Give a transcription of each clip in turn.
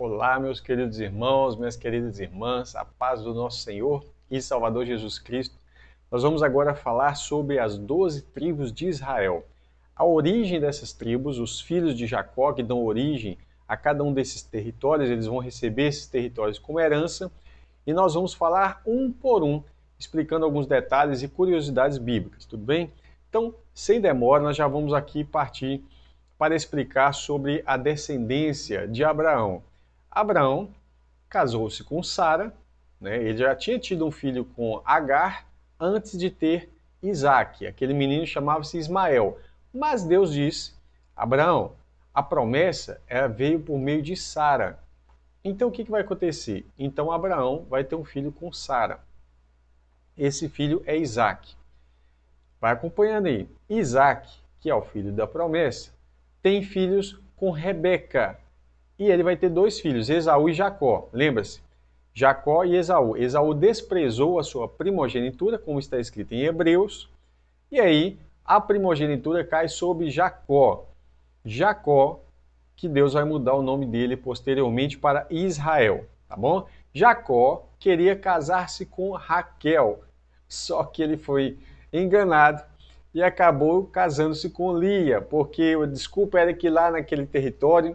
Olá, meus queridos irmãos, minhas queridas irmãs, a paz do nosso Senhor e Salvador Jesus Cristo. Nós vamos agora falar sobre as 12 tribos de Israel. A origem dessas tribos, os filhos de Jacó que dão origem a cada um desses territórios, eles vão receber esses territórios como herança, e nós vamos falar um por um, explicando alguns detalhes e curiosidades bíblicas, tudo bem? Então, sem demora, nós já vamos aqui partir para explicar sobre a descendência de Abraão. Abraão casou-se com Sara, né? Ele já tinha tido um filho com Agar antes de ter Isaac. Aquele menino chamava-se Ismael. Mas Deus disse: Abraão, a promessa veio por meio de Sara. Então o que vai acontecer? Então Abraão vai ter um filho com Sara. Esse filho é Isaac. Vai acompanhando aí. Isaac, que é o filho da promessa, tem filhos com Rebeca. E ele vai ter dois filhos, Esaú e Jacó. Lembra-se? Jacó e Esaú. Esaú desprezou a sua primogenitura, como está escrito em Hebreus. E aí, a primogenitura cai sobre Jacó. Jacó, que Deus vai mudar o nome dele posteriormente para Israel, tá bom? Jacó queria casar-se com Raquel, só que ele foi enganado e acabou casando-se com Lia, porque a desculpa era que lá naquele território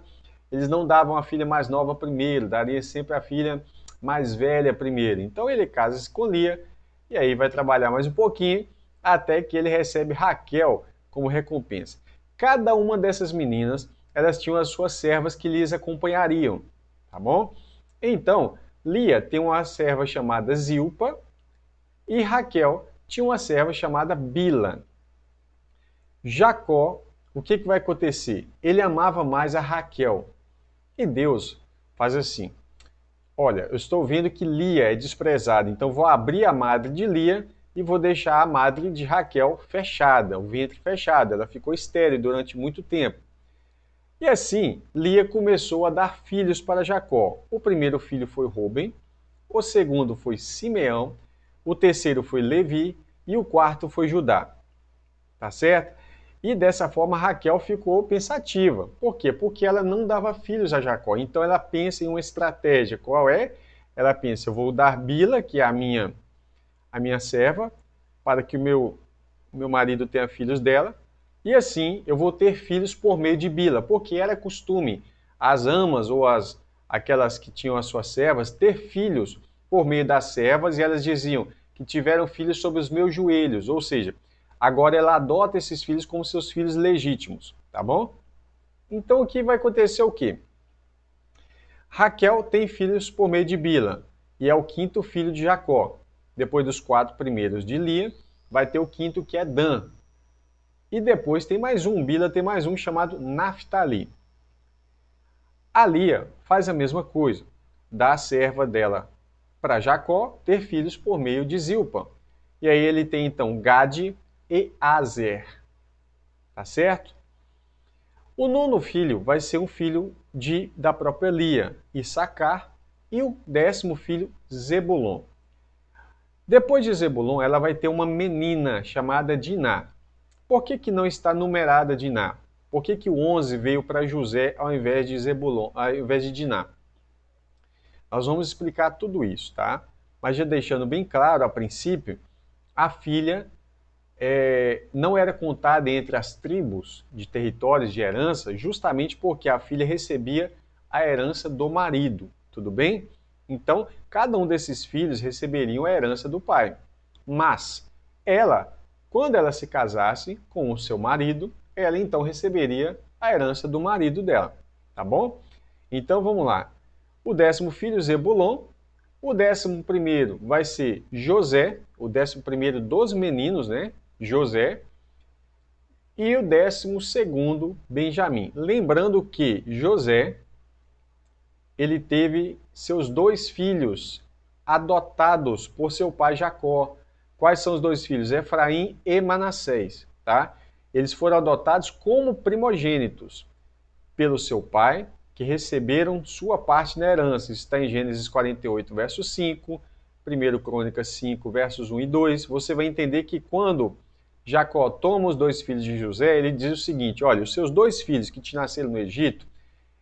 eles não davam a filha mais nova primeiro, daria sempre a filha mais velha primeiro. Então ele casa-se com Lia e aí vai trabalhar mais um pouquinho até que ele recebe Raquel como recompensa. Cada uma dessas meninas, elas tinham as suas servas que lhes acompanhariam, tá bom? Então, Lia tem uma serva chamada Zilpa e Raquel tinha uma serva chamada Bila. Jacó, o que vai acontecer? Ele amava mais a Raquel. E Deus faz assim: olha, eu estou vendo que Lia é desprezada, então vou abrir a madre de Lia e vou deixar a madre de Raquel fechada, o ventre fechado. Ela ficou estéril durante muito tempo. E assim, Lia começou a dar filhos para Jacó. O primeiro filho foi Rúben, o segundo foi Simeão, o terceiro foi Levi e o quarto foi Judá. Tá certo? E dessa forma Raquel ficou pensativa. Por quê? Porque ela não dava filhos a Jacó. Então ela pensa em uma estratégia. Qual é? Ela pensa: eu vou dar Bila, que é a minha serva, para que o meu marido tenha filhos dela. E assim eu vou ter filhos por meio de Bila, porque era costume as amas ou aquelas que tinham as suas servas ter filhos por meio das servas, e elas diziam que tiveram filhos sob os meus joelhos, ou seja, agora ela adota esses filhos como seus filhos legítimos, tá bom? Então o que vai acontecer é o quê? Raquel tem filhos por meio de Bila, e é o quinto filho de Jacó. Depois dos 4 primeiros de Lia, vai ter o quinto, que é Dan. E depois tem mais um, Bila tem mais um chamado Naftali. A Lia faz a mesma coisa, dá a serva dela para Jacó ter filhos por meio de Zilpa. E aí ele tem então Gade e Azer. Tá certo? O nono filho vai ser um filho da própria Lia, Issacar, e o 10º filho, Zebulon. Depois de Zebulon, ela vai ter uma menina chamada Diná. Por que não está numerada Diná? Por que o 11 veio para José ao invés de Zebulon, ao invés de Diná? Nós vamos explicar tudo isso, tá? Mas já deixando bem claro, a princípio, a filha não era contada entre as tribos de territórios de herança, justamente porque a filha recebia a herança do marido, tudo bem? Então, cada um desses filhos receberiam a herança do pai. Mas ela, quando ela se casasse com o seu marido, ela então receberia a herança do marido dela, tá bom? Então vamos lá. O 10º filho, Zebulon. O 11º vai ser José, o 11º dos meninos, né? José. E o 12º, Benjamim. Lembrando que José, ele teve seus 2 filhos adotados por seu pai Jacó. Quais são os 2 filhos? Efraim e Manassés, tá? Eles foram adotados como primogênitos pelo seu pai, que receberam sua parte na herança. Isso está em Gênesis 48, verso 5, 1 Crônicas 5, versos 1 e 2. Você vai entender que quando Jacó toma os 2 filhos de José, ele diz o seguinte: olha, os seus 2 filhos que te nasceram no Egito,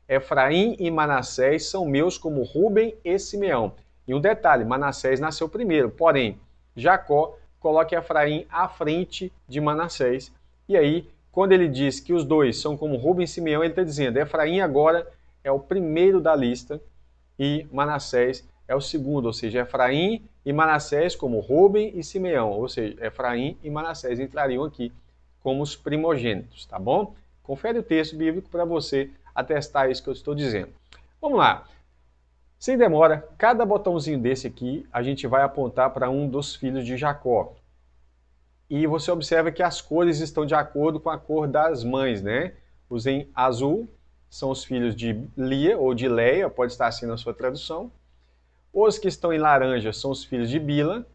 Efraim e Manassés são meus como Rúben e Simeão. E um detalhe, Manassés nasceu primeiro, porém, Jacó coloca Efraim à frente de Manassés. E aí, quando ele diz que os dois são como Rúben e Simeão, ele está dizendo, Efraim agora é o primeiro da lista e Manassés é o segundo, ou seja, Efraim e Manassés como Rúben e Simeão, ou seja, Efraim e Manassés entrariam aqui como os primogênitos, tá bom? Confere o texto bíblico para você atestar isso que eu estou dizendo. Vamos lá. Sem demora, cada botãozinho desse aqui, a gente vai apontar para um dos filhos de Jacó. E você observa que as cores estão de acordo com a cor das mães, né? Os em azul são os filhos de Lia ou de Leia, pode estar assim na sua tradução. Os que estão em laranja são os filhos de Bila.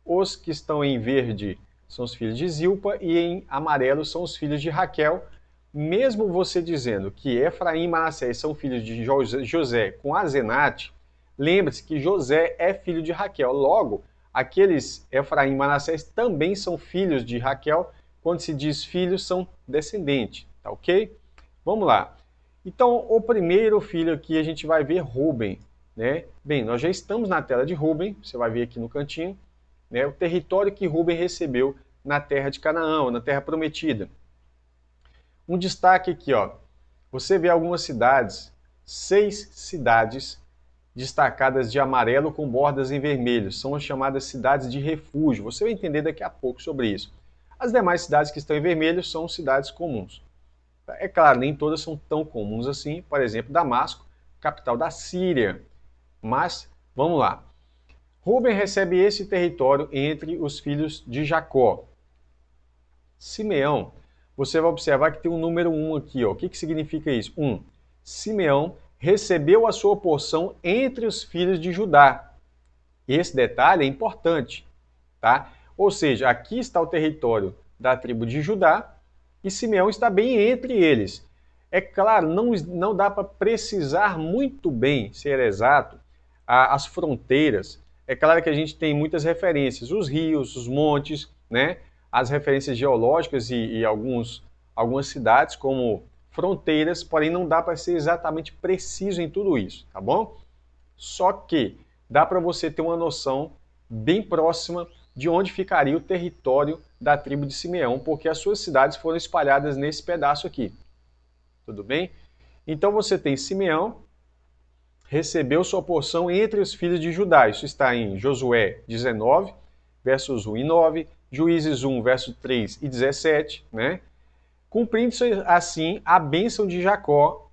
Os que estão em verde são os filhos de Zilpa. E em amarelo são os filhos de Raquel. Mesmo você dizendo que Efraim e Manassés são filhos de José com Azenate, lembre-se que José é filho de Raquel. Logo, aqueles Efraim e Manassés também são filhos de Raquel. Quando se diz filhos, são descendentes, tá ok? Vamos lá. Então, o primeiro filho aqui a gente vai ver Rúben, né? Bem, nós já estamos na tela de Rúben, você vai ver aqui no cantinho, né? O território que Rúben recebeu na terra de Canaã, na terra prometida. Um destaque aqui, ó. Você vê algumas cidades, 6 cidades destacadas de amarelo com bordas em vermelho. São as chamadas cidades de refúgio. Você vai entender daqui a pouco sobre isso. As demais cidades que estão em vermelho são cidades comuns. É claro, nem todas são tão comuns assim. Por exemplo, Damasco, capital da Síria. Mas, vamos lá. Rúben recebe esse território entre os filhos de Jacó. Simeão, você vai observar que tem um número 1 aqui. Ó. O que significa isso? 1. Simeão recebeu a sua porção entre os filhos de Judá. Esse detalhe é importante, tá? Ou seja, aqui está o território da tribo de Judá e Simeão está bem entre eles. É claro, não dá para precisar muito bem, ser exato, as fronteiras. É claro que a gente tem muitas referências, os rios, os montes, né? As referências geológicas e algumas cidades como fronteiras, porém não dá para ser exatamente preciso em tudo isso, tá bom? Só que dá para você ter uma noção bem próxima de onde ficaria o território da tribo de Simeão, porque as suas cidades foram espalhadas nesse pedaço aqui. Tudo bem? Então você tem Simeão, recebeu sua porção entre os filhos de Judá. Isso está em Josué 19, versos 1 e 9, Juízes 1, versos 3 e 17, né? Cumprindo-se assim a bênção de Jacó,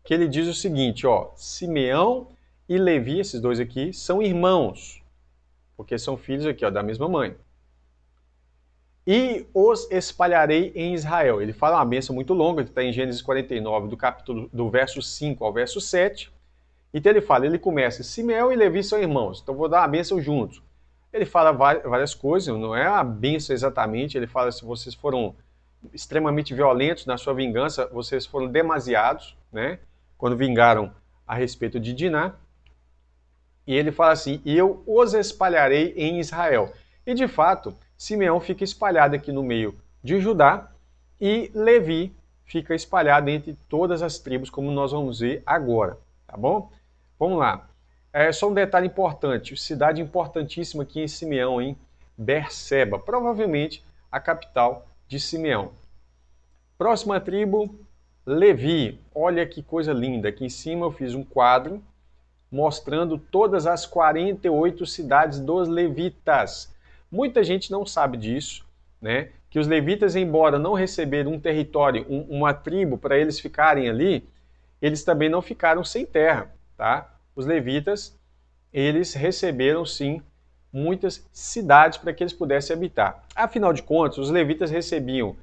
que ele diz o seguinte, ó, Simeão e Levi, esses dois aqui, são irmãos, porque são filhos aqui, ó, da mesma mãe. E os espalharei em Israel. Ele fala uma bênção muito longa, que está em Gênesis 49, do verso 5 ao verso 7. Então ele fala, ele começa, Simeão e Levi são irmãos, então vou dar uma bênção juntos. Ele fala várias coisas, não é uma bênção exatamente, ele fala se vocês foram extremamente violentos na sua vingança, vocês foram demasiados, né? Quando vingaram a respeito de Diná. E ele fala assim, eu os espalharei em Israel. E de fato, Simeão fica espalhado aqui no meio de Judá e Levi fica espalhado entre todas as tribos, como nós vamos ver agora, tá bom? Vamos lá. Só um detalhe importante, cidade importantíssima aqui em Simeão, em Berseba, provavelmente a capital de Simeão. Próxima tribo, Levi. Olha que coisa linda, aqui em cima eu fiz um quadro mostrando todas as 48 cidades dos levitas. Muita gente não sabe disso, né? Que os levitas, embora não receberam um território, uma tribo para eles ficarem ali, eles também não ficaram sem terra, tá? Os levitas, eles receberam sim muitas cidades para que eles pudessem habitar. Afinal de contas, os levitas recebiam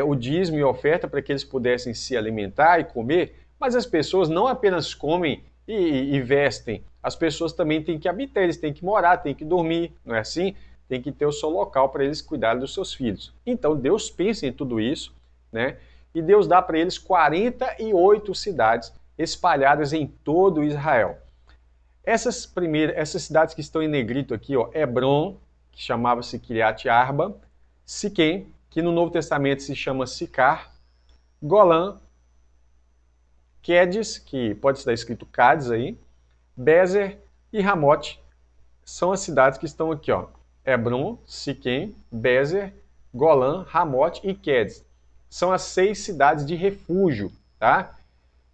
o dízimo e oferta para que eles pudessem se alimentar e comer, mas as pessoas não apenas comem e vestem, as pessoas também têm que habitar, eles têm que morar, têm que dormir, não é assim? Tem que ter o seu local para eles cuidarem dos seus filhos. Então Deus pensa em tudo isso, né? E Deus dá para eles 48 cidades espalhadas em todo Israel. Essas cidades que estão em negrito aqui, ó, Hebron, que chamava-se Kiriat Arba, Siquém, que no Novo Testamento se chama Sicar, Golã, Quedes, que pode estar escrito Cádiz aí, Bezer e Ramote são as cidades que estão aqui, ó. Hebron, Siquém, Bezer, Golã, Ramote e Quedes. São as 6 cidades de refúgio, tá?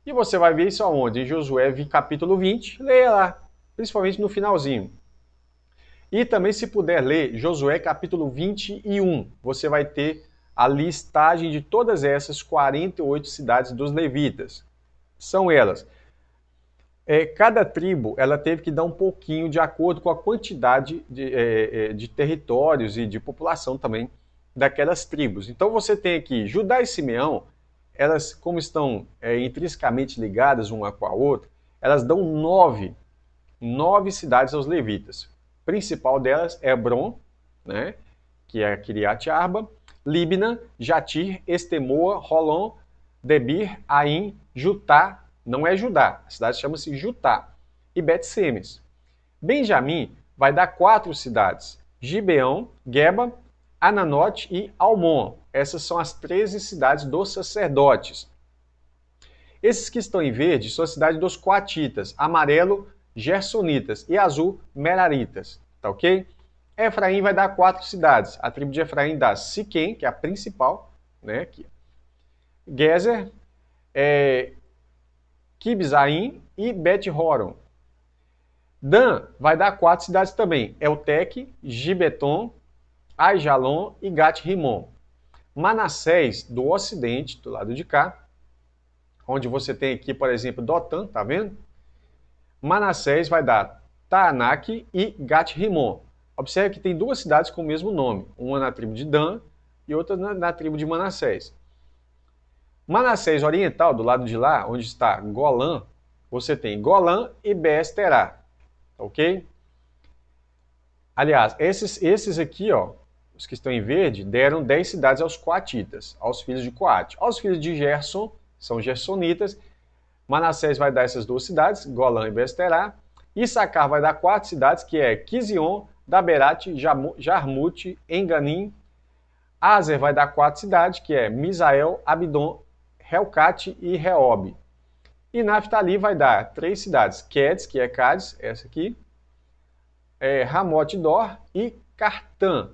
E você vai ver isso aonde? Em Josué capítulo 20, leia lá, principalmente no finalzinho. E também, se puder ler Josué capítulo 21, você vai ter a listagem de todas essas 48 cidades dos levitas. São elas. Cada tribo ela teve que dar um pouquinho de acordo com a quantidade de territórios e de população também daquelas tribos. Então você tem aqui Judá e Simeão, elas como estão intrinsecamente ligadas uma com a outra, elas dão nove cidades aos levitas. A principal delas é Hebron, né, que é Kiriat Arba, Líbna, Jatir, Estemoa, Rolon, Debir, Aim, Jutá, não é Judá, a cidade chama-se Jutá, e Bet-Semes. Benjamim vai dar 4 cidades, Gibeão, Geba, Ananote e Almon. Essas são as 13 cidades dos sacerdotes. Esses que estão em verde são a cidade dos coatitas, amarelo, gersonitas e azul, meraritas, tá ok? Efraim vai dar 4 cidades, a tribo de Efraim dá Siquém, que é a principal, né, aqui. Gezer, Kibzaim e Bet-Horon. Dan vai dar 4 cidades também, Elteque, Gibeton, Aijalon e Gat-Rimon. Manassés, do ocidente, do lado de cá, onde você tem aqui, por exemplo, Dotã, tá vendo? Manassés vai dar Taanac e Gat-Rimon. Observe que tem 2 cidades com o mesmo nome, uma na tribo de Dan e outra na tribo de Manassés. Manassés oriental, do lado de lá, onde está Golã, você tem Golã e Beesterá, ok? Aliás, esses aqui, ó, os que estão em verde, deram 10 cidades aos coatitas, aos filhos de Coate. Aos filhos de Gerson, são gersonitas, Manassés vai dar essas 2 cidades, Golã e Beesterá. Issacar vai dar 4 cidades, que é Quizion, Daberat, Jarmute, Enganim. Azer vai dar 4 cidades, que é Misael, Abidom, Helcate e Reob. E Naftali vai dar 3 cidades, Quedes, que é Cádiz, essa aqui, Ramote Dor e Cartã.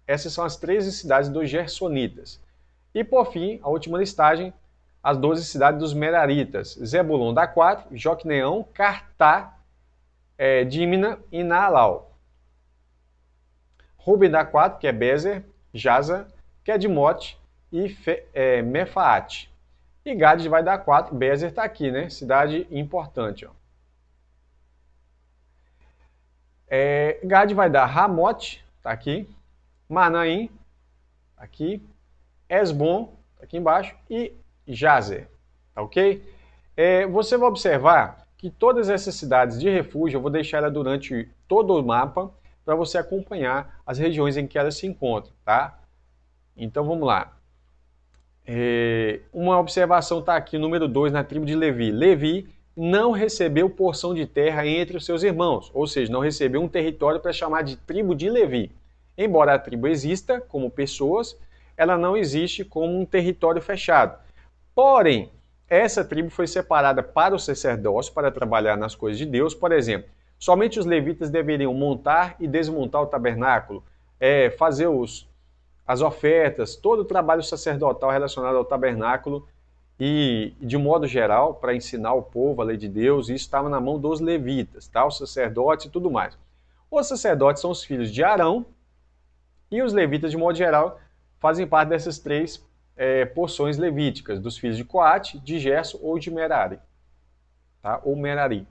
Essas são as 13 cidades dos gersonitas. E por fim, a última listagem, as 12 cidades dos meraritas. Zebulon dá 4, Joqueneão, Cartá, Dímina e Naalau. Ruben dá 4, que é Bezer, Jaza, Kedmote e Mefaate. E Gade vai dar 4, Bezer está aqui, né? Cidade importante. Ó. Gade vai dar Ramote, está aqui, Manaim, aqui, Esbom, aqui embaixo, e Jazer, tá ok? Você vai observar que todas essas cidades de refúgio, eu vou deixar ela durante todo o mapa, para você acompanhar as regiões em que elas se encontram, tá? Então vamos lá. Uma observação está aqui, número 2, na tribo de Levi. Levi não recebeu porção de terra entre os seus irmãos, ou seja, não recebeu um território para chamar de tribo de Levi. Embora a tribo exista como pessoas, ela não existe como um território fechado. Porém, essa tribo foi separada para o sacerdócio, para trabalhar nas coisas de Deus. Por exemplo, somente os levitas deveriam montar e desmontar o tabernáculo, fazer as ofertas, todo o trabalho sacerdotal relacionado ao tabernáculo e, de modo geral, para ensinar o povo a lei de Deus, isso estava na mão dos levitas, tá? Os sacerdotes e tudo mais. Os sacerdotes são os filhos de Arão e os levitas, de modo geral, fazem parte dessas 3 porções levíticas, dos filhos de Coate, de Gerson ou de Merari, tá? Ou Merari.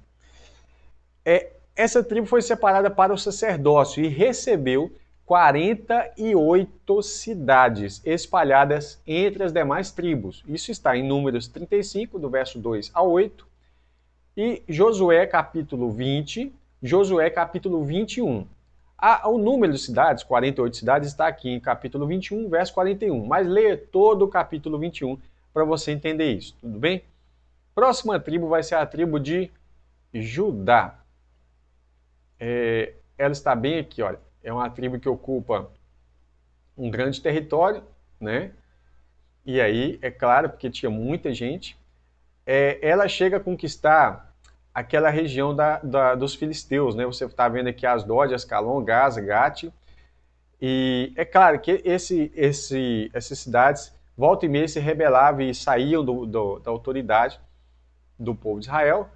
Essa tribo foi separada para o sacerdócio e recebeu 48 cidades espalhadas entre as demais tribos. Isso está em Números 35, do verso 2 a 8, e Josué capítulo 20, Josué capítulo 21. O número de cidades, 48 cidades, está aqui em capítulo 21, verso 41. Mas leia todo o capítulo 21 para você entender isso, tudo bem? Próxima tribo vai ser a tribo de Judá. Ela está bem aqui, olha. É uma tribo que ocupa um grande território, né? E aí, é claro, porque tinha muita gente, ela chega a conquistar aquela região dos filisteus, né? Você está vendo aqui Asdod, Ascalon, Gaza, Gate. E é claro que essas cidades, volta e meia, se rebelavam e saíam da autoridade do povo de Israel.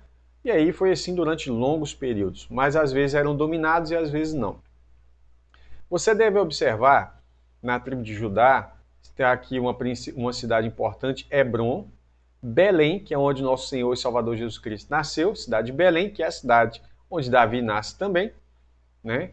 E aí foi assim durante longos períodos. Mas às vezes eram dominados e às vezes não. Você deve observar, na tribo de Judá, tem aqui uma cidade importante, Hebron, Belém, que é onde nosso Senhor e Salvador Jesus Cristo nasceu, cidade de Belém, que é a cidade onde Davi nasce também, né?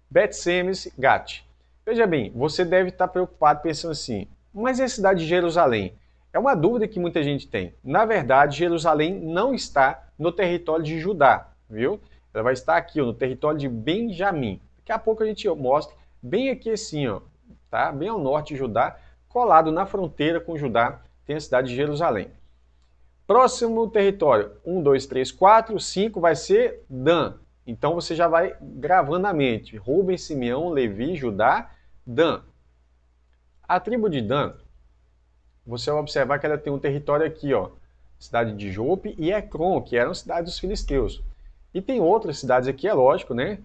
Bet-Semes, Gate. Veja bem, você deve estar preocupado pensando assim, mas e a cidade de Jerusalém? É uma dúvida que muita gente tem. Na verdade, Jerusalém não está no território de Judá, viu? Ela vai estar aqui, ó, no território de Benjamim. Daqui a pouco a gente mostra, bem aqui assim, ó, tá? Bem ao norte de Judá, colado na fronteira com Judá, tem a cidade de Jerusalém. Próximo território, 1, 2, 3, 4, 5 vai ser Dan. Então você já vai gravando na mente. Ruben, Simeão, Levi, Judá, Dan. A tribo de Dan, você vai observar que ela tem um território aqui, ó, cidade de Jope e Ecrom, que eram cidades dos filisteus. E tem outras cidades aqui, é lógico, né?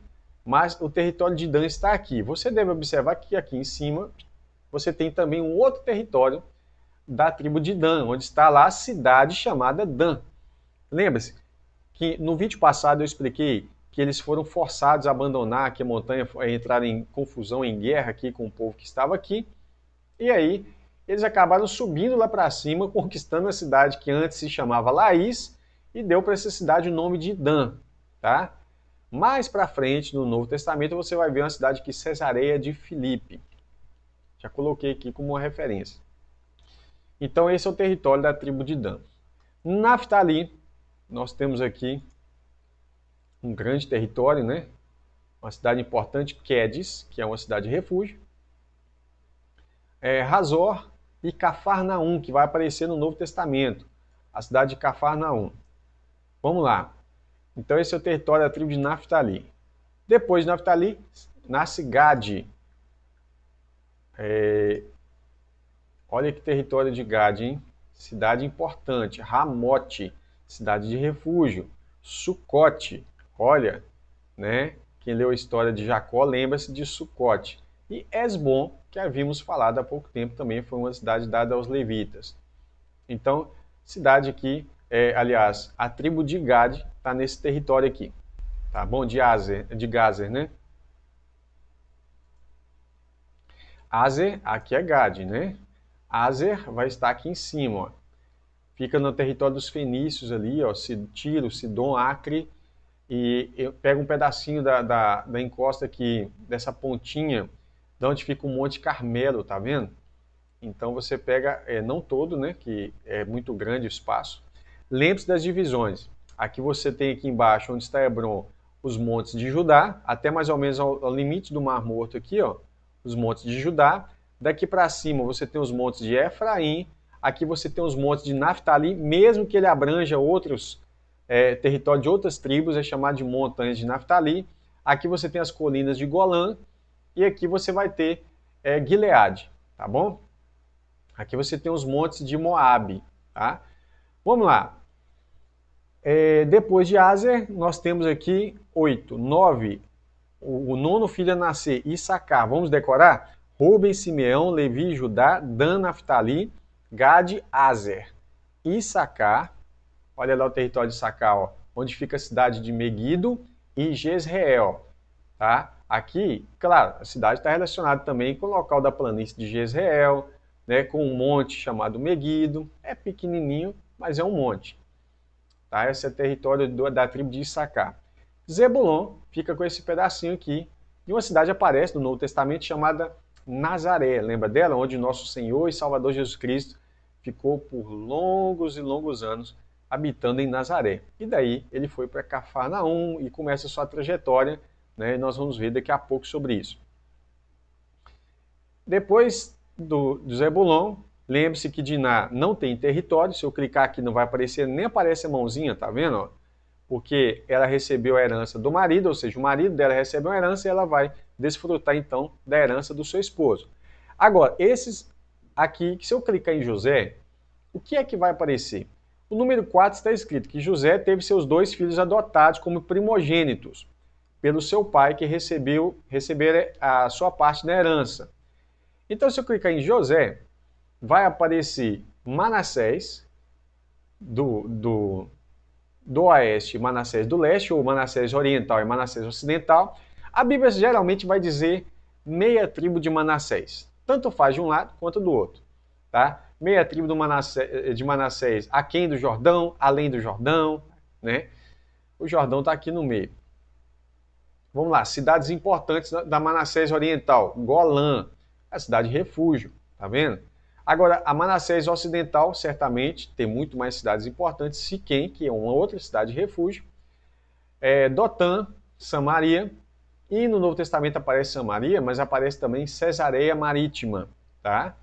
Mas o território de Dan está aqui. Você deve observar que aqui em cima você tem também um outro território da tribo de Dan, onde está lá a cidade chamada Dan. Lembra-se que no vídeo passado eu expliquei que eles foram forçados a abandonar aqui a montanha, a entrar em confusão, em guerra aqui com o povo que estava aqui. E aí eles acabaram subindo lá para cima, conquistando a cidade que antes se chamava Laís e deu para essa cidade o nome de Dan, tá? Mais para frente, no Novo Testamento, você vai ver uma cidade que Cesareia de Filipe. Já coloquei aqui como uma referência. Então esse é o território da tribo de Dan. Naftali, nós temos aqui um grande território, né? Uma cidade importante, Quedes, que é uma cidade de refúgio. Hazor e Cafarnaum, que vai aparecer no Novo Testamento. A cidade de Cafarnaum. Vamos lá. Então esse é o território da tribo de Naftali. Depois de Naftali, nasce Gade. Olha que território de Gade, hein? Cidade importante. Ramote, cidade de refúgio. Sucote, olha, né? Quem leu a história de Jacó lembra-se de Sucote. E Esbom, que havíamos falado há pouco tempo, também foi uma cidade dada aos levitas. Então, cidade aqui, aliás, a tribo de Gade está nesse território aqui. Tá bom? De Gazer, né? Azer, aqui é Gade, né? Azer vai estar aqui em cima, ó. Fica no território dos fenícios ali, ó, Tiro, Sidom, Acre, e eu pego um pedacinho da encosta aqui, dessa pontinha, de onde fica o Monte Carmelo, tá vendo? Então você pega, não todo, né, que é muito grande o espaço. Lembre-se das divisões. Aqui você tem aqui embaixo, onde está Hebron, os montes de Judá, até mais ou menos ao limite do Mar Morto aqui, ó, os montes de Judá. Daqui para cima você tem os montes de Efraim, aqui você tem os montes de Naftali, mesmo que ele abranja outros territórios de outras tribos, é chamado de montanhas de Naftali. Aqui você tem as colinas de Golã, e aqui você vai ter Gileade, tá bom? Aqui você tem os montes de Moabe, tá? Vamos lá. Depois de Azer, nós temos aqui 8, 9, o nono filho a nascer, Issacar. Vamos decorar? Ruben, Simeão, Levi, Judá, Dan, Naftali, Gade, Azer. Issacar, olha lá o território de Issacar, ó, onde fica a cidade de Meguido e Jezreel. Tá? Aqui, claro, a cidade está relacionada também com o local da planície de Jezreel, né, com um monte chamado Meguido. É pequenininho, mas é um monte. Tá? Esse é o território da tribo de Issacar. Zebulon fica com esse pedacinho aqui. E uma cidade aparece no Novo Testamento chamada Nazaré. Lembra dela? Onde nosso Senhor e Salvador Jesus Cristo ficou por longos e longos anos habitando em Nazaré. E daí ele foi para Cafarnaum e começa a sua trajetória, né? E nós vamos ver daqui a pouco sobre isso. Depois do Zebulon, lembre-se que Diná não tem território. Se eu clicar aqui não vai aparecer, nem aparece a mãozinha, tá vendo? Porque ela recebeu a herança do marido, ou seja, o marido dela recebeu a herança e ela vai desfrutar então da herança do seu esposo. Agora, esses aqui, que se eu clicar em José, o que é que vai aparecer? O número 4 está escrito que José teve seus 2 filhos adotados como primogênitos pelo seu pai, que recebera a sua parte da herança. Então, se eu clicar em José, vai aparecer Manassés do oeste, Manassés do leste, ou Manassés oriental e Manassés ocidental. A Bíblia geralmente vai dizer meia tribo de Manassés. Tanto faz de um lado quanto do outro. Tá? Meia tribo de Manassés aquém do Jordão, além do Jordão. Né? O Jordão está aqui no meio. Vamos lá, cidades importantes da Manassés oriental. Golã, a cidade de refúgio. Tá vendo? Agora, a Manassés ocidental, certamente, tem muito mais cidades importantes. Siquém, que é uma outra cidade de refúgio. Dotã, Samaria. E no Novo Testamento aparece Samaria, mas aparece também Cesareia Marítima. Tá?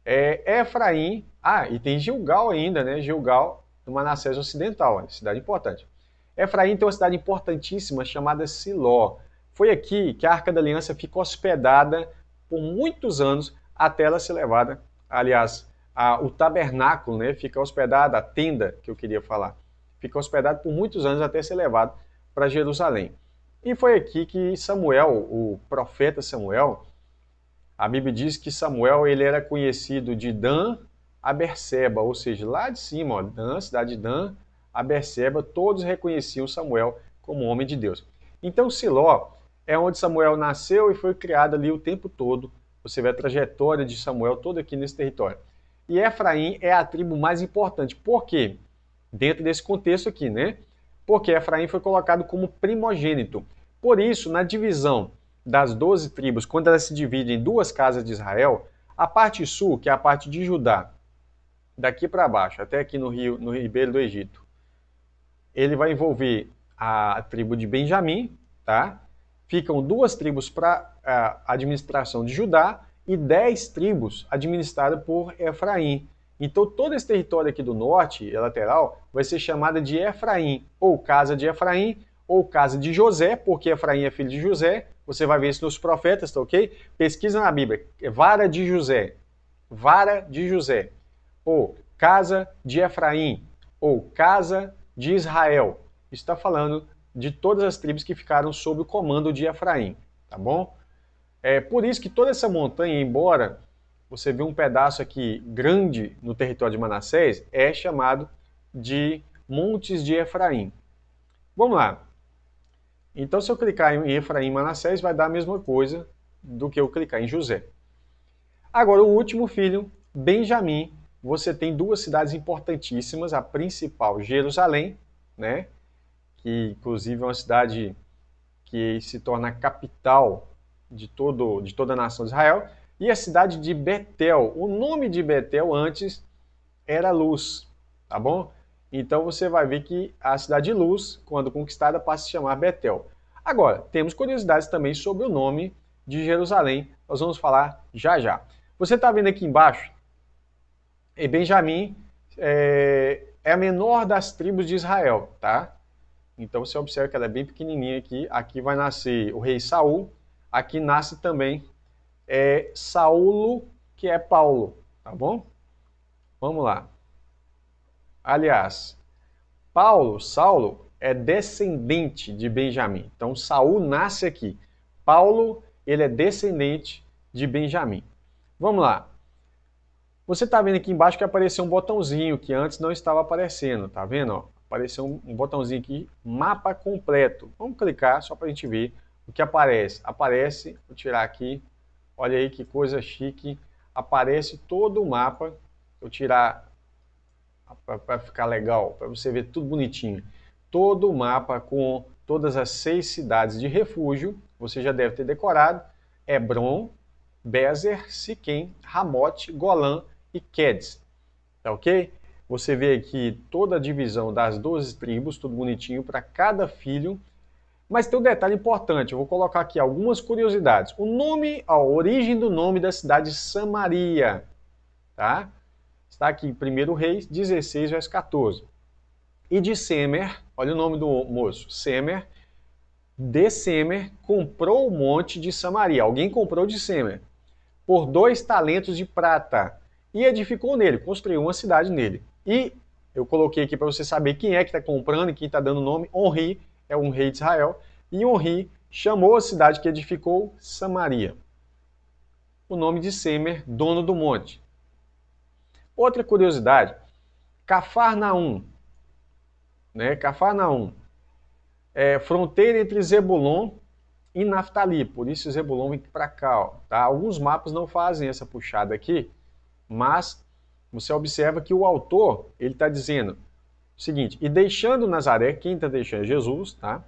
Efraim. E tem Gilgal ainda, né? Gilgal, do Manassés ocidental, cidade importante. Efraim tem uma cidade importantíssima chamada Siló. Foi aqui que a Arca da Aliança ficou hospedada por muitos anos até ela ser levada. Aliás, o tabernáculo, né, fica hospedado, a tenda que eu queria falar, fica hospedado por muitos anos até ser levado para Jerusalém. E foi aqui que Samuel, o profeta Samuel, a Bíblia diz que Samuel ele era conhecido de Dan a Berseba, ou seja, lá de cima, ó, Dan, cidade de Dan, a Berseba, todos reconheciam Samuel como homem de Deus. Então Siló é onde Samuel nasceu e foi criado ali o tempo todo. Você vê a trajetória de Samuel toda aqui nesse território. E Efraim é a tribo mais importante. Por quê? Dentro desse contexto aqui, né? Porque Efraim foi colocado como primogênito. Por isso, na divisão das 12 tribos, quando elas se dividem em 2 casas de Israel, a parte sul, que é a parte de Judá, daqui para baixo, até aqui no ribeiro do Egito, ele vai envolver a tribo de Benjamim, tá? Ficam 2 tribos para a administração de Judá e 10 tribos administradas por Efraim. Então todo esse território aqui do norte, lateral, vai ser chamada de Efraim, ou casa de Efraim, ou casa de José, porque Efraim é filho de José. Você vai ver isso nos profetas, tá ok? Pesquisa na Bíblia, vara de José, ou casa de Efraim, ou casa de Israel. Isso está falando de todas as tribos que ficaram sob o comando de Efraim, tá bom? É por isso que toda essa montanha, embora você vê um pedaço aqui grande no território de Manassés, é chamado de Montes de Efraim. Vamos lá. Então, se eu clicar em Efraim e Manassés, vai dar a mesma coisa do que eu clicar em José. Agora, o último filho, Benjamim. Você tem 2 cidades importantíssimas, a principal, Jerusalém, né? Que inclusive é uma cidade que se torna a capital de toda a nação de Israel, e a cidade de Betel. O nome de Betel antes era Luz, tá bom? Então você vai ver que a cidade de Luz, quando conquistada, passa a se chamar Betel. Agora, temos curiosidades também sobre o nome de Jerusalém, nós vamos falar já já. Você está vendo aqui embaixo, Benjamim é a menor das tribos de Israel, tá? Então você observa que ela é bem pequenininha aqui. Aqui vai nascer o rei Saul. Aqui nasce também Saulo, que é Paulo, tá bom? Vamos lá. Aliás, Saulo é descendente de Benjamim. Então Saul nasce aqui. Paulo, ele é descendente de Benjamim. Vamos lá. Você está vendo aqui embaixo que apareceu um botãozinho que antes não estava aparecendo, tá vendo? Ó? Apareceu um botãozinho aqui, mapa completo. Vamos clicar só para a gente ver o que aparece. Aparece, vou tirar aqui, olha aí que coisa chique. Aparece todo o mapa. Vou tirar para ficar legal, para você ver tudo bonitinho. Todo o mapa com todas as 6 cidades de refúgio, você já deve ter decorado. Hebron, Bezer, Siquém, Ramote, Golã e Quedes. Tá ok? Você vê aqui toda a divisão das 12 tribos, tudo bonitinho para cada filho. Mas tem um detalhe importante, eu vou colocar aqui algumas curiosidades. O nome, a origem do nome da cidade Samaria, tá? Está aqui em 1 Reis 16, verso 14. E de Semer, olha o nome do moço, Semer, de Semer comprou o monte de Samaria. Alguém comprou de Semer por 2 talentos de prata e edificou nele, construiu uma cidade nele. E Eu coloquei aqui para você saber quem é que está comprando e quem está dando o nome. Onri é um rei de Israel. E Onri chamou a cidade que edificou Samaria. O nome de Semer, dono do monte. Outra curiosidade, Cafarnaum, né? Cafarnaum é fronteira entre Zebulon e Naftali, por isso Zebulon vem para cá. Ó, tá? Alguns mapas não fazem essa puxada aqui, mas você observa que o autor ele está dizendo o seguinte, e deixando Nazaré, quem está deixando? Jesus, tá?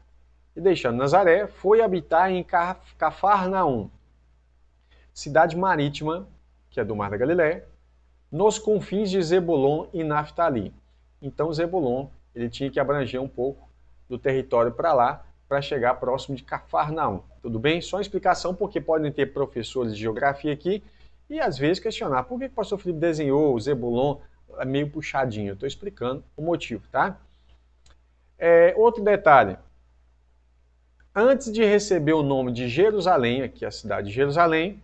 E deixando Nazaré, foi habitar em Cafarnaum, cidade marítima, que é do Mar da Galileia, nos confins de Zebulon e Naftali. Então Zebulon ele tinha que abranger um pouco do território para lá, para chegar próximo de Cafarnaum. Tudo bem? Só uma explicação, porque podem ter professores de geografia aqui e às vezes questionar por que o pastor Felipe desenhou o Zebulon meio puxadinho. Eu estou explicando o motivo, tá? Outro detalhe. Antes de receber o nome de Jerusalém, aqui é a cidade de Jerusalém,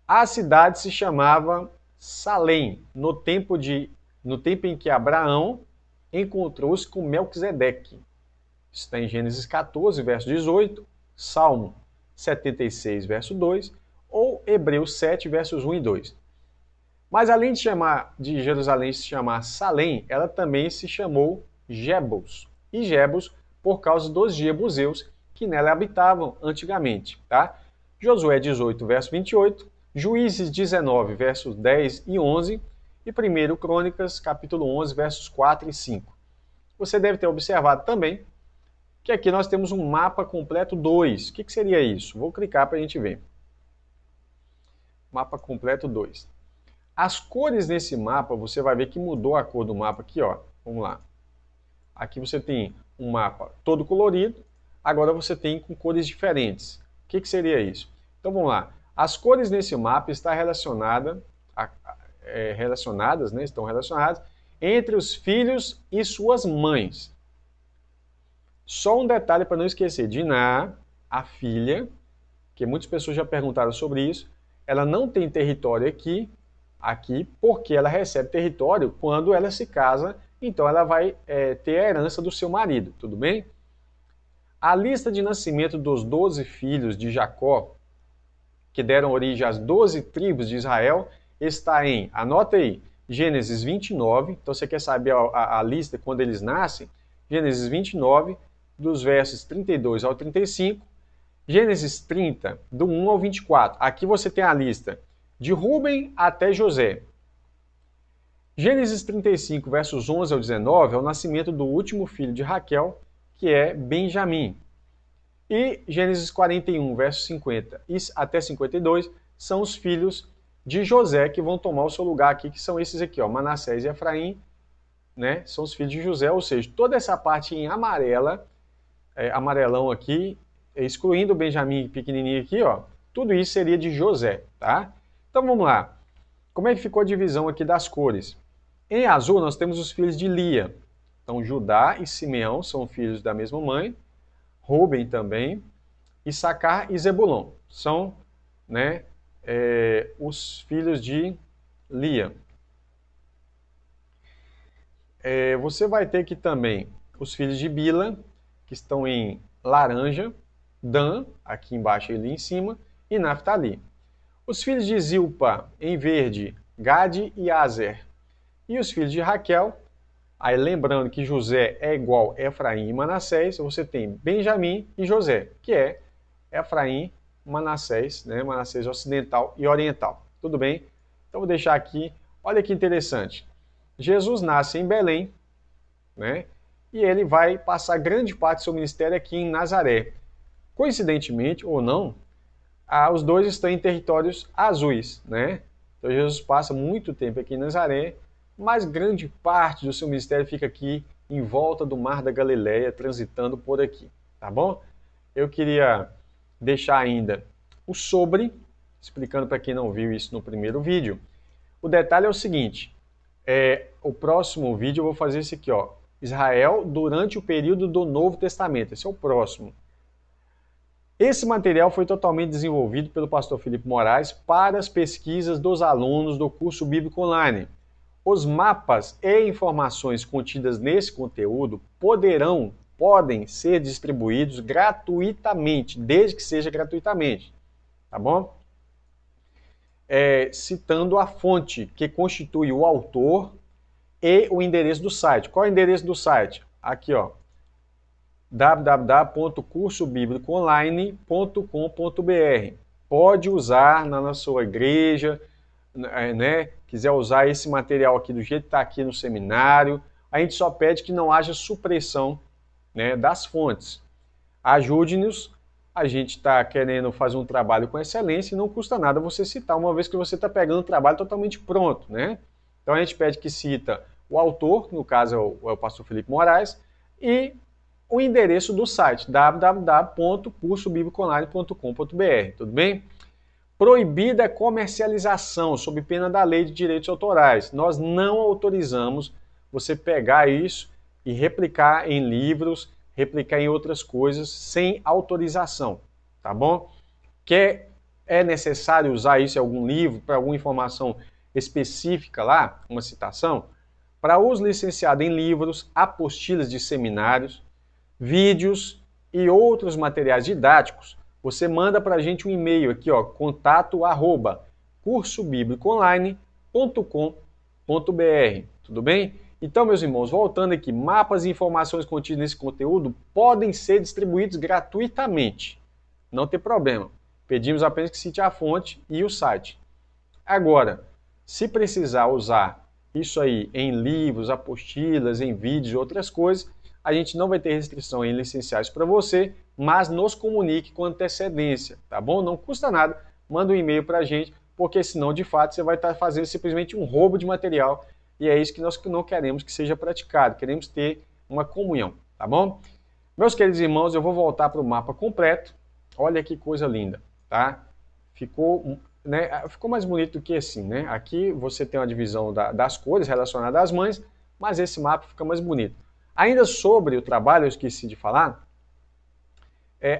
a cidade se chamava Salém, no tempo em que Abraão encontrou-se com Melquisedeque. Isso está em Gênesis 14, verso 18, Salmo 76, verso 2, ou Hebreus 7, versos 1 e 2. Mas além de Jerusalém se chamar Salém, ela também se chamou Jebus. E Jebus por causa dos jebuseus que nela habitavam antigamente. Tá? Josué 18, verso 28, Juízes 19, versos 10 e 11, e 1 Crônicas, capítulo 11, versos 4 e 5. Você deve ter observado também que aqui nós temos um mapa completo 2. O que seria isso? Vou clicar para a gente ver. Mapa completo 2. As cores nesse mapa, você vai ver que mudou a cor do mapa aqui, ó. Vamos lá. Aqui você tem um mapa todo colorido, agora você tem com cores diferentes. O que seria isso? Então vamos lá. As cores nesse mapa estão relacionadas entre os filhos e suas mães. Só um detalhe para não esquecer. Diná, a filha, que muitas pessoas já perguntaram sobre isso, ela não tem território aqui, porque ela recebe território quando ela se casa, então ela vai ter a herança do seu marido, tudo bem? A lista de nascimento dos 12 filhos de Jacó, que deram origem às 12 tribos de Israel, está em, anota aí, Gênesis 29, então você quer saber a lista quando eles nascem? Gênesis 29, dos versos 32 ao 35, Gênesis 30, do 1 ao 24. Aqui você tem a lista de Rúben até José. Gênesis 35, versos 11 ao 19, é o nascimento do último filho de Raquel, que é Benjamim. E Gênesis 41, versos 50 até 52, são os filhos de José que vão tomar o seu lugar aqui, que são esses aqui, ó, Manassés e Efraim, né? São os filhos de José, ou seja, toda essa parte em amarelão aqui, excluindo o Benjamim pequenininho aqui, ó, tudo isso seria de José, tá? Então vamos lá. Como é que ficou a divisão aqui das cores? Em azul nós temos os filhos de Lia. Então Judá e Simeão são filhos da mesma mãe, Rúben também, Issacar e Zebulon são, né, os filhos de Lia. Você vai ter aqui também os filhos de Bila, que estão em laranja, Dan, aqui embaixo e ali em cima, e Naftali. Os filhos de Zilpa, em verde, Gade e Azer. E os filhos de Raquel, aí lembrando que José é igual a Efraim e Manassés, você tem Benjamim e José, que é Efraim, Manassés, né? Manassés ocidental e oriental. Tudo bem? Então vou deixar aqui, olha que interessante. Jesus nasce em Belém, né? E ele vai passar grande parte do seu ministério aqui em Nazaré. Coincidentemente, ou não, os dois estão em territórios azuis, né? Então Jesus passa muito tempo aqui em Nazaré, mas grande parte do seu ministério fica aqui em volta do Mar da Galileia, transitando por aqui, tá bom? Eu queria deixar ainda o sobre, explicando para quem não viu isso no primeiro vídeo. O detalhe é o seguinte, o próximo vídeo eu vou fazer esse aqui, ó, Israel durante o período do Novo Testamento, esse é o próximo. Esse material foi totalmente desenvolvido pelo pastor Felipe Moraes para as pesquisas dos alunos do curso Bíblico Online. Os mapas e informações contidas nesse conteúdo podem ser distribuídos gratuitamente, desde que seja gratuitamente, tá bom? Citando a fonte que constitui o autor e o endereço do site. Qual é o endereço do site? Aqui, ó, www.cursobiblicoonline.com.br. Pode usar na sua igreja, né? Quiser usar esse material aqui do jeito que está aqui no seminário, a gente só pede que não haja supressão, né, das fontes. Ajude-nos, a gente está querendo fazer um trabalho com excelência e não custa nada você citar, uma vez que você está pegando o trabalho totalmente pronto, né? Então a gente pede que cita o autor, no caso é o pastor Felipe Moraes, e o endereço do site, www.cursobiblicoonline.com.br, tudo bem? Proibida a comercialização, sob pena da lei de direitos autorais. Nós não autorizamos você pegar isso e replicar em livros, replicar em outras coisas sem autorização, tá bom? É necessário usar isso em algum livro, para alguma informação específica lá, uma citação? Para uso licenciado em livros, apostilas de seminários, vídeos e outros materiais didáticos, você manda para a gente um e-mail aqui, ó, contato@cursobiblicoonline.com.br, tudo bem? Então, meus irmãos, voltando aqui, mapas e informações contidas nesse conteúdo podem ser distribuídos gratuitamente, não tem problema. Pedimos apenas que cite a fonte e o site. Agora, se precisar usar isso aí em livros, apostilas, em vídeos e outras coisas, a gente não vai ter restrição em licenciar isso para você, mas nos comunique com antecedência, tá bom? Não custa nada, manda um e-mail para a gente, porque senão, de fato, você vai estar fazendo simplesmente um roubo de material, e é isso que nós não queremos que seja praticado, queremos ter uma comunhão, tá bom? Meus queridos irmãos, eu vou voltar para o mapa completo, olha que coisa linda, tá? Ficou mais bonito do que assim, né? Aqui você tem uma divisão das cores relacionadas às mães, mas esse mapa fica mais bonito. Ainda sobre o trabalho, eu esqueci de falar,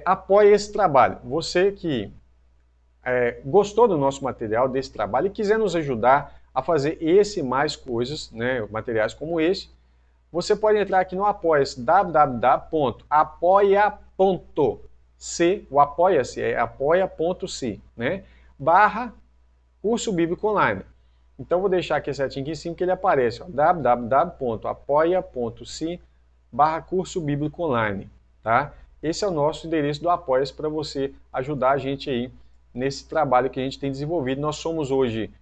apoie esse trabalho. Você que gostou do nosso material, desse trabalho, e quiser nos ajudar a fazer esse e mais coisas, né, materiais como esse, você pode entrar aqui no Apoia-se, www.apoia.se, o Apoia-se é apoia.se, né, /Curso Bíblico Online. Então vou deixar aqui certinho aqui em cima que ele aparece, www.apoia.se/Curso Bíblico Online, tá? Esse é o nosso endereço do Apoia-se para você ajudar a gente aí nesse trabalho que a gente tem desenvolvido. Nós somos hoje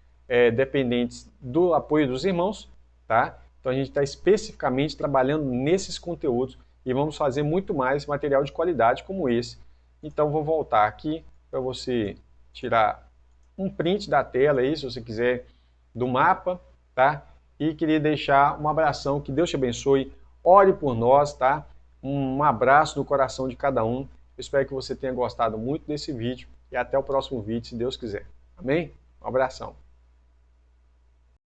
dependentes do apoio dos irmãos, tá? Então a gente está especificamente trabalhando nesses conteúdos e vamos fazer muito mais material de qualidade como esse. Então vou voltar aqui para você tirar um print da tela aí, se você quiser, do mapa, tá? E queria deixar um abração, que Deus te abençoe, ore por nós, tá? Um abraço no coração de cada um. Eu espero que você tenha gostado muito desse vídeo e até o próximo vídeo, se Deus quiser. Amém? Um abração.